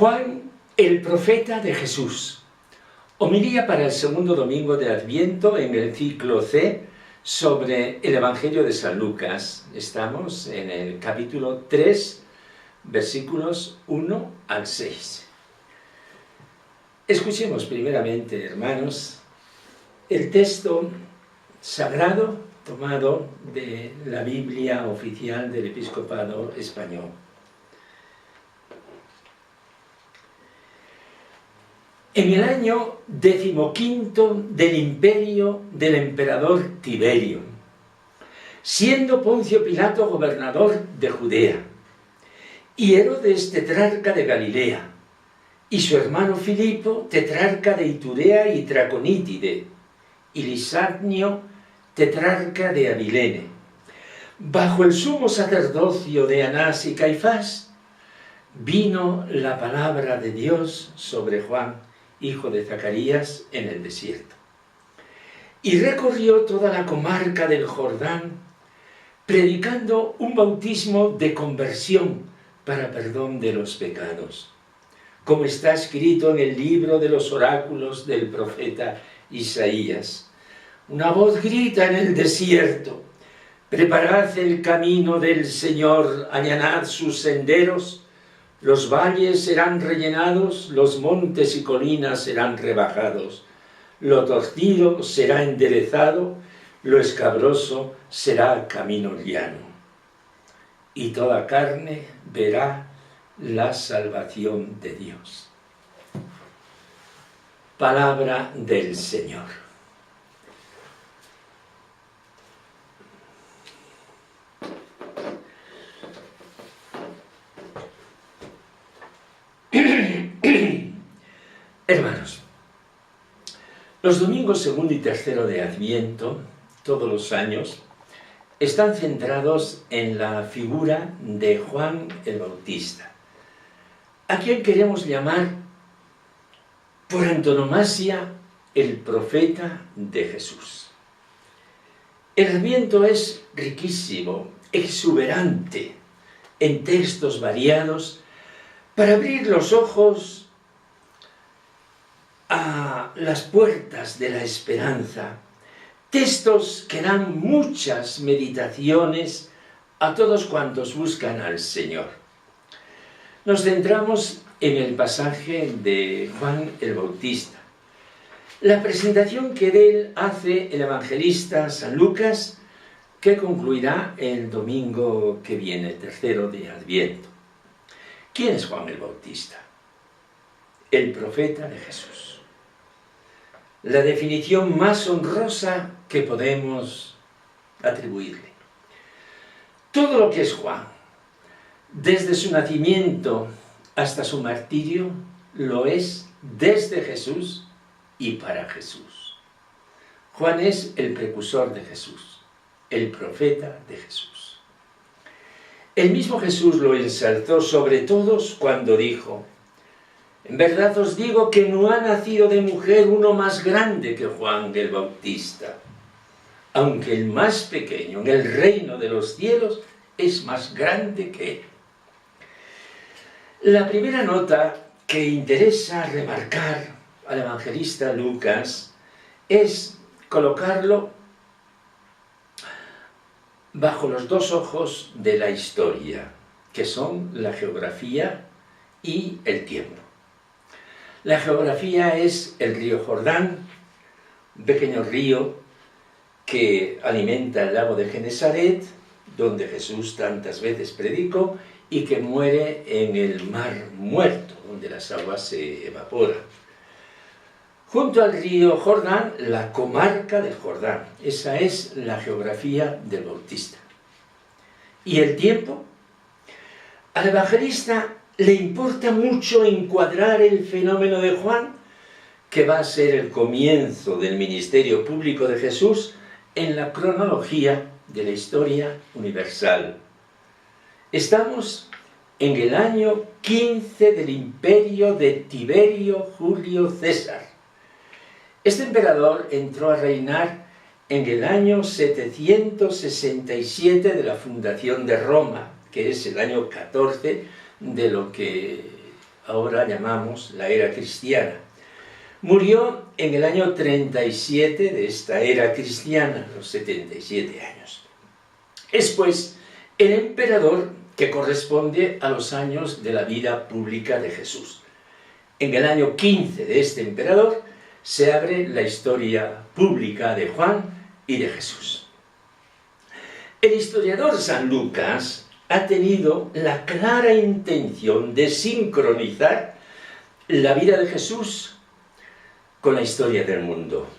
Juan, el profeta de Jesús. Homilía para el segundo domingo de Adviento en el ciclo C sobre el Evangelio de San Lucas. Estamos en el capítulo 3, versículos 1 al 6. Escuchemos primeramente, hermanos, el texto sagrado tomado de la Biblia oficial del Episcopado Español. En el año 15º del imperio del emperador Tiberio, siendo Poncio Pilato gobernador de Judea, y Herodes tetrarca de Galilea, y su hermano Filipo tetrarca de Iturea y Traconítide, y Lisanias tetrarca de Abilene, bajo el sumo sacerdocio de Anás y Caifás, vino la palabra de Dios sobre Juan, hijo de Zacarías, en el desierto. Y recorrió toda la comarca del Jordán, predicando un bautismo de conversión para perdón de los pecados, como está escrito en el libro de los oráculos del profeta Isaías. Una voz grita en el desierto: preparad el camino del Señor, allanad sus senderos. Los valles serán rellenados, los montes y colinas serán rebajados. Lo torcido será enderezado, lo escabroso será camino llano. Y toda carne verá la salvación de Dios. Palabra del Señor. Hermanos, los domingos segundo y tercero de Adviento, todos los años, están centrados en la figura de Juan el Bautista, a quien queremos llamar por antonomasia el profeta de Jesús. El Adviento es riquísimo, exuberante, en textos variados, para abrir los ojos a las puertas de la esperanza, textos que dan muchas meditaciones a todos cuantos buscan al Señor. Nos centramos en el pasaje de Juan el Bautista, la presentación que de él hace el evangelista San Lucas, que concluirá el domingo que viene, tercero de Adviento. ¿Quién es Juan el Bautista? El profeta de Jesús. La definición más honrosa que podemos atribuirle. Todo lo que es Juan, desde su nacimiento hasta su martirio, lo es desde Jesús y para Jesús. Juan es el precursor de Jesús, el profeta de Jesús. El mismo Jesús lo ensalzó sobre todos cuando dijo: en verdad os digo que no ha nacido de mujer uno más grande que Juan el Bautista, aunque el más pequeño en el reino de los cielos es más grande que él. La primera nota que interesa remarcar al evangelista Lucas es colocarlo bajo los dos ojos de la historia, que son la geografía y el tiempo. La geografía es el río Jordán, un pequeño río que alimenta el lago de Genesaret, donde Jesús tantas veces predicó, y que muere en el mar muerto, donde las aguas se evaporan. Junto al río Jordán, la comarca del Jordán. Esa es la geografía del Bautista. ¿Y el tiempo? Al evangelista le importa mucho encuadrar el fenómeno de Juan, que va a ser el comienzo del ministerio público de Jesús, en la cronología de la historia universal. Estamos en el año 15 del imperio de Tiberio Julio César. Este emperador entró a reinar en el año 767 de la fundación de Roma, que es el año 14 de lo que ahora llamamos la era cristiana. Murió en el año 37 de esta era cristiana, los 77 años. Es pues el emperador que corresponde a los años de la vida pública de Jesús. En el año 15 de este emperador se abre la historia pública de Juan y de Jesús. El historiador San Lucas ha tenido la clara intención de sincronizar la vida de Jesús con la historia del mundo.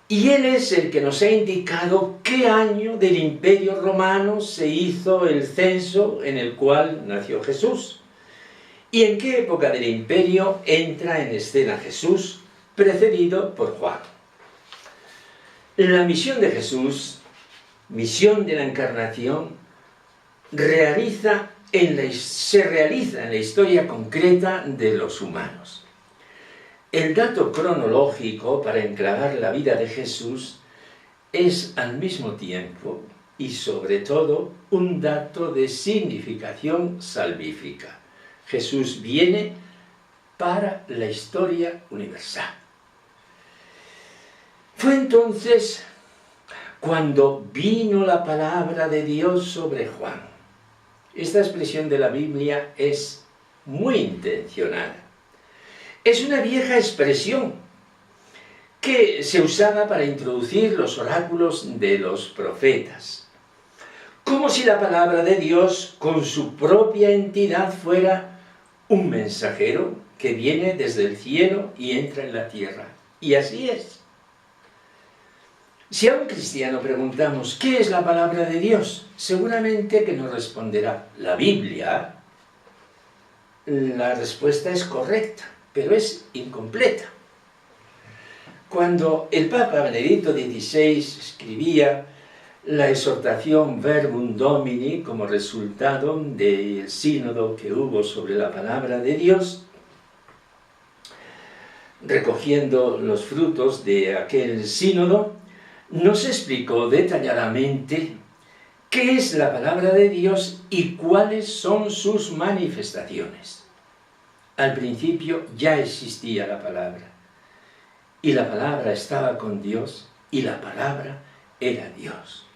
Y él es el que nos ha indicado qué año del Imperio Romano se hizo el censo en el cual nació Jesús. Y en qué época del Imperio entra en escena Jesús, precedido por Juan. La misión de Jesús, misión de la Encarnación, se realiza en la historia concreta de los humanos. El dato cronológico para enclavar la vida de Jesús es al mismo tiempo y sobre todo un dato de significación salvífica. Jesús viene para la historia universal. Fue entonces cuando vino la palabra de Dios sobre Juan. Esta expresión de la Biblia es muy intencionada. Es una vieja expresión que se usaba para introducir los oráculos de los profetas. Como si la palabra de Dios, con su propia entidad, fuera un mensajero que viene desde el cielo y entra en la tierra. Y así es. Si a un cristiano preguntamos ¿qué es la palabra de Dios? Seguramente que nos responderá la Biblia. La respuesta es correcta, pero es incompleta. Cuando el Papa Benedicto XVI escribía la exhortación Verbum Domini como resultado del sínodo que hubo sobre la palabra de Dios, recogiendo los frutos de aquel sínodo, nos explicó detalladamente qué es la palabra de Dios y cuáles son sus manifestaciones. Al principio ya existía la palabra, y la palabra estaba con Dios, y la palabra era Dios.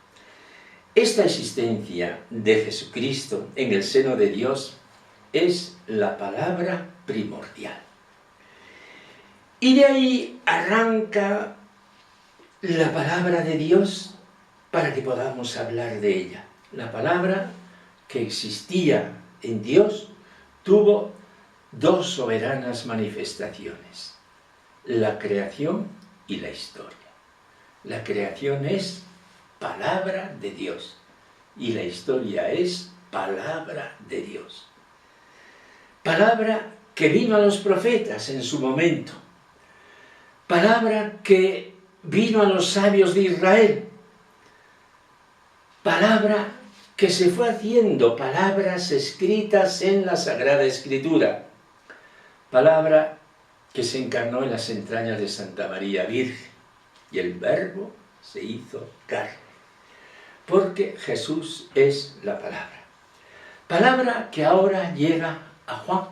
Esta existencia de Jesucristo en el seno de Dios es la palabra primordial. Y de ahí arranca la palabra de Dios para que podamos hablar de ella. La palabra que existía en Dios tuvo dos soberanas manifestaciones: la creación y la historia. La creación es palabra de Dios y la historia es palabra de Dios. Palabra que vino a los profetas en su momento. Palabra que vino a los sabios de Israel. Palabra que se fue haciendo palabras escritas en la Sagrada Escritura. Palabra que se encarnó en las entrañas de Santa María Virgen. Y el Verbo se hizo carne. Porque Jesús es la palabra. Palabra que ahora llega a Juan,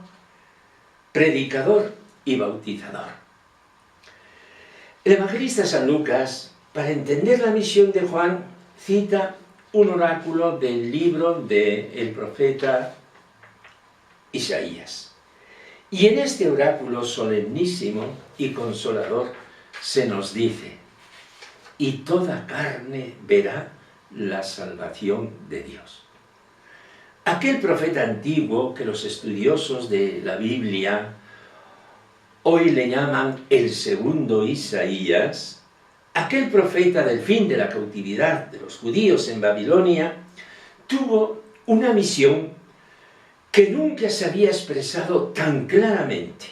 predicador y bautizador. El evangelista San Lucas, para entender la misión de Juan, cita un oráculo del libro del profeta Isaías. Y en este oráculo solemnísimo y consolador se nos dice: y toda carne verá la salvación de Dios. Aquel profeta antiguo que los estudiosos de la Biblia hoy le llaman el segundo Isaías, aquel profeta del fin de la cautividad de los judíos en Babilonia, tuvo una misión que nunca se había expresado tan claramente: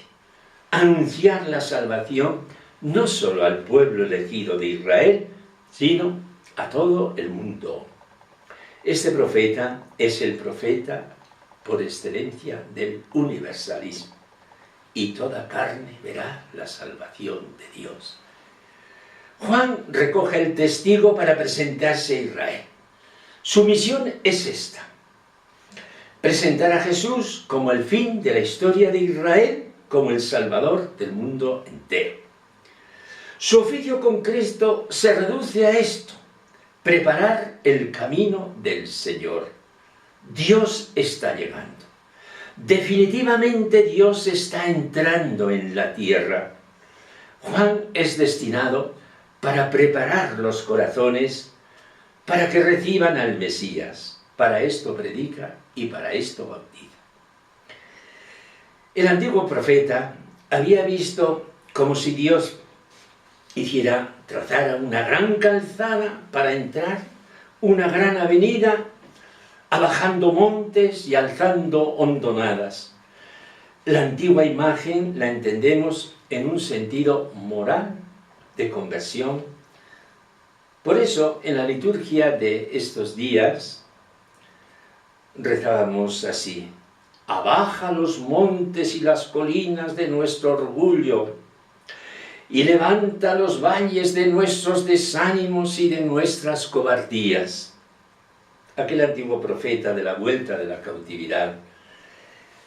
anunciar la salvación no solo al pueblo elegido de Israel, sino a todo el mundo. Este profeta es el profeta por excelencia del universalismo. Y toda carne verá la salvación de Dios. Juan recoge el testigo para presentarse a Israel. Su misión es esta: presentar a Jesús como el fin de la historia de Israel, como el Salvador del mundo entero. Su oficio con Cristo se reduce a esto: preparar el camino del Señor. Dios está llegando. Definitivamente Dios está entrando en la tierra. Juan es destinado para preparar los corazones para que reciban al Mesías. Para esto predica y para esto bautiza. El antiguo profeta había visto como si Dios trazara una gran calzada para entrar, una gran avenida, abajando montes y alzando hondonadas. La antigua imagen la entendemos en un sentido moral de conversión. Por eso, en la liturgia de estos días, rezábamos así: abaja los montes y las colinas de nuestro orgullo, y levanta los valles de nuestros desánimos y de nuestras cobardías. Aquel antiguo profeta de la vuelta de la cautividad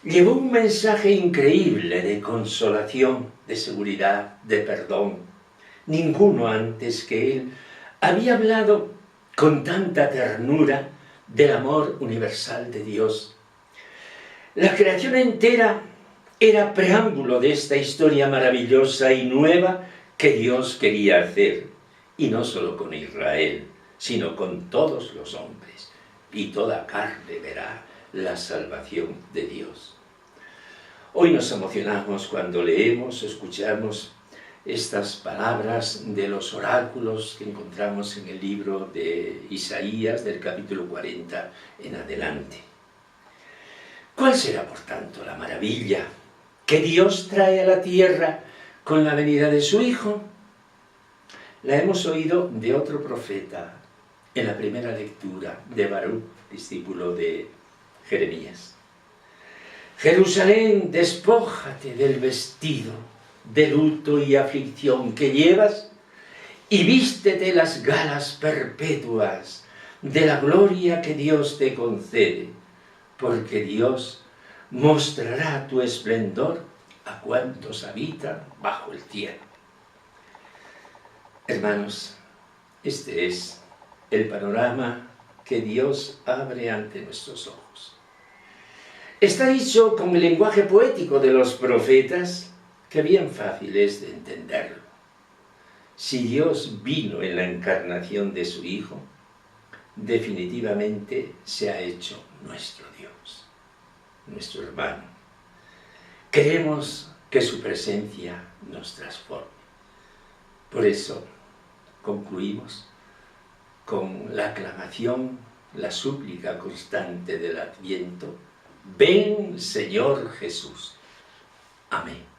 llevó un mensaje increíble de consolación, de seguridad, de perdón. Ninguno antes que él había hablado con tanta ternura del amor universal de Dios. La creación entera era preámbulo de esta historia maravillosa y nueva que Dios quería hacer, y no solo con Israel, sino con todos los hombres, y toda carne verá la salvación de Dios. Hoy nos emocionamos cuando leemos, escuchamos estas palabras de los oráculos que encontramos en el libro de Isaías, del capítulo 40 en adelante. ¿Cuál será, por tanto, la maravilla que Dios trae a la tierra con la venida de su Hijo? La hemos oído de otro profeta en la primera lectura, de Baruch, discípulo de Jeremías. Jerusalén, despójate del vestido de luto y aflicción que llevas y vístete las galas perpetuas de la gloria que Dios te concede, porque Dios mostrará tu esplendor a cuantos habitan bajo el cielo. Hermanos, este es el panorama que Dios abre ante nuestros ojos. Está dicho con el lenguaje poético de los profetas, que bien fácil es de entenderlo. Si Dios vino en la encarnación de su Hijo, definitivamente se ha hecho nuestro Dios, nuestro hermano. Queremos que su presencia nos transforme. Por eso concluimos con la aclamación, la súplica constante del Adviento: ven, Señor Jesús. Amén.